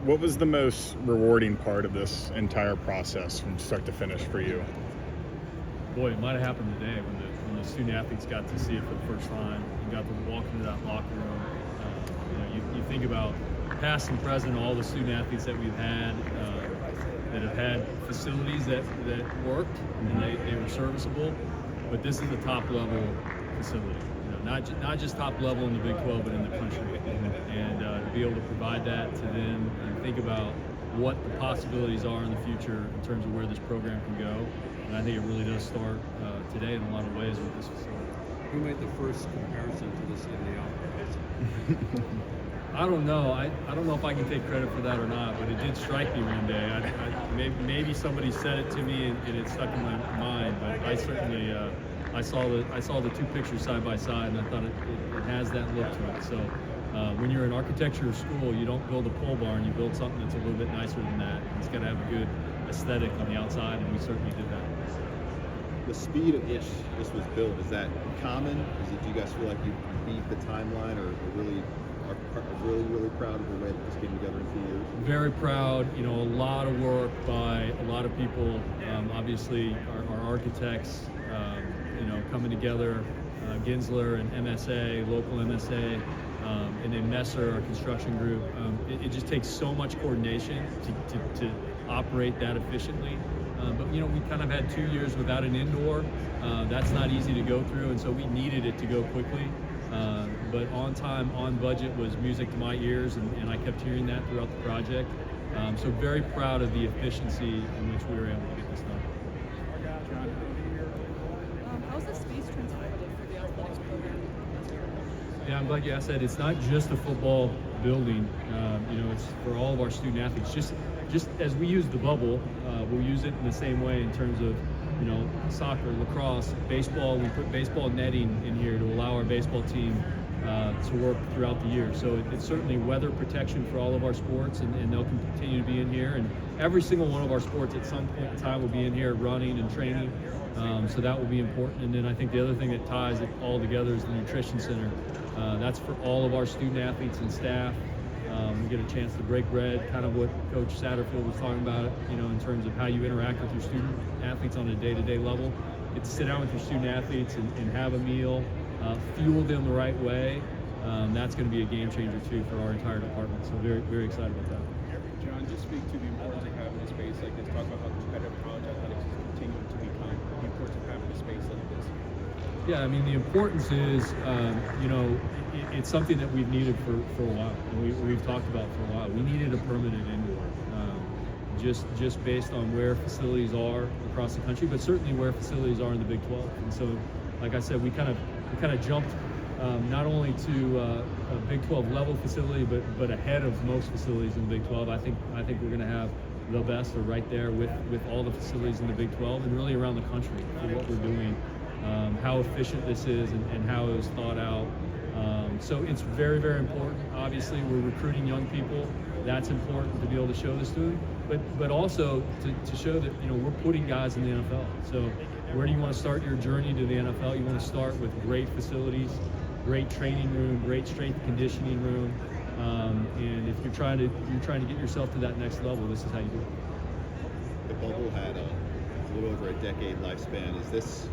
What was the most rewarding part of this entire process from start to finish for you? Boy, it might have happened today when the student athletes got to see it for the first time and got to walk into that locker room. You think about past and present, all the student athletes that we've had that have had facilities that worked and they were serviceable, but this is a top level facility. Not just top level in the Big 12, but in the country, and to be able to provide that to them and think about what the possibilities are in the future in terms of where this program can go. And I think it really does start today in a lot of ways with this facility. Who made the first comparison to this in the office? I don't know. I don't know if I can take credit for that or not, but it did strike me one day. Maybe somebody said it to me and it stuck in my mind, but I certainly I saw the two pictures side by side, and I thought it has that look to it. So when you're in architecture school, you don't build a pole barn, you build something that's a little bit nicer than that. It's got to have a good aesthetic on the outside, and we certainly did that. The speed at which this was built, is that common? Do you guys feel like you beat the timeline, or really proud of the way that this came together in 2 years? Very proud. A lot of work by a lot of people. Obviously, our architects, coming together, Ginsler and MSA, local MSA, and then Messer, our construction group. It just takes so much coordination to operate that efficiently. But we kind of had 2 years without an indoor. That's not easy to go through, and so we needed it to go quickly. But on time, on budget was music to my ears, and I kept hearing that throughout the project. So very proud of the efficiency in which we were able to get this done. How's the space transformative for the athletics program? Yeah, I'm glad you asked that. It's not just a football building. It's for all of our student athletes. Just as we use the bubble, we'll use it in the same way in terms of, soccer, lacrosse, baseball. We put baseball netting in here to allow our baseball team to work throughout the year. So it's certainly weather protection for all of our sports, and they'll continue to be in here. And every single one of our sports at some point in time will be in here running and training. So that will be important. And then I think the other thing that ties it all together is the nutrition center. That's for all of our student athletes and staff. We get a chance to break bread, kind of what Coach Satterfield was talking about, in terms of how you interact with your student athletes on a day-to-day level. Get to sit down with your student athletes and have a meal, fuel them the right way. That's going to be a game changer too for our entire department. So very, very excited about that. John, just speak to the importance of having a space like this. Talk about how competitive college athletics is continuing to become. The importance of having a space like this. Yeah, I mean, the importance is, it's something that we've needed for a while, and we've talked about for a while. We needed a permanent indoor, just based on where facilities are across the country, but certainly where facilities are in the Big 12. And so, like I said, we kind of jumped not only to a Big 12 level facility, but ahead of most facilities in the Big 12. I think we're going to have the best, or right there with all the facilities in the Big 12 and really around the country for what we're doing. How efficient this is and how it was thought out. So it's very, very important. Obviously, we're recruiting young people. That's important to be able to show this to them, but also to show that we're putting guys in the NFL. So where do you want to start your journey to the NFL? You want to start with great facilities, great training room, great strength conditioning room, and if you're trying to get yourself to that next level, this is how you do it. The bubble had a little over a decade lifespan. Is this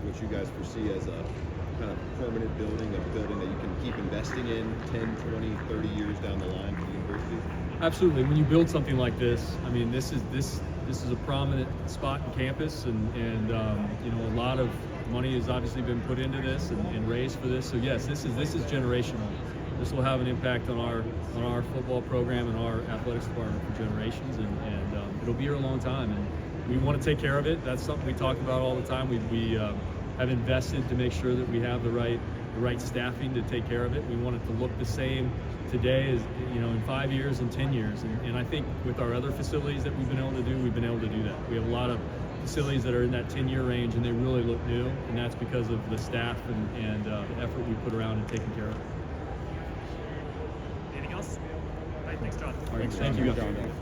what you guys foresee as a kind of permanent building, a building that you can keep investing in 10, 20, 30 years down the line for the university? Absolutely. When you build something like this, I mean, this is a prominent spot in campus, and a lot of money has obviously been put into this and raised for this. So yes, this is generational. This will have an impact on our football program and our athletics department for generations, and it'll be here a long time. And we want to take care of it. That's something we talk about all the time. We have invested to make sure that we have the right staffing to take care of it. We want it to look the same today as in 5 years and 10 years. And I think with our other facilities that we've been able to do, we've been able to do that. We have a lot of facilities that are in that 10-year range, and they really look new. And that's because of the staff and the effort we put around in taking care of it. Anything else? All right, thanks, John. All right, thank you.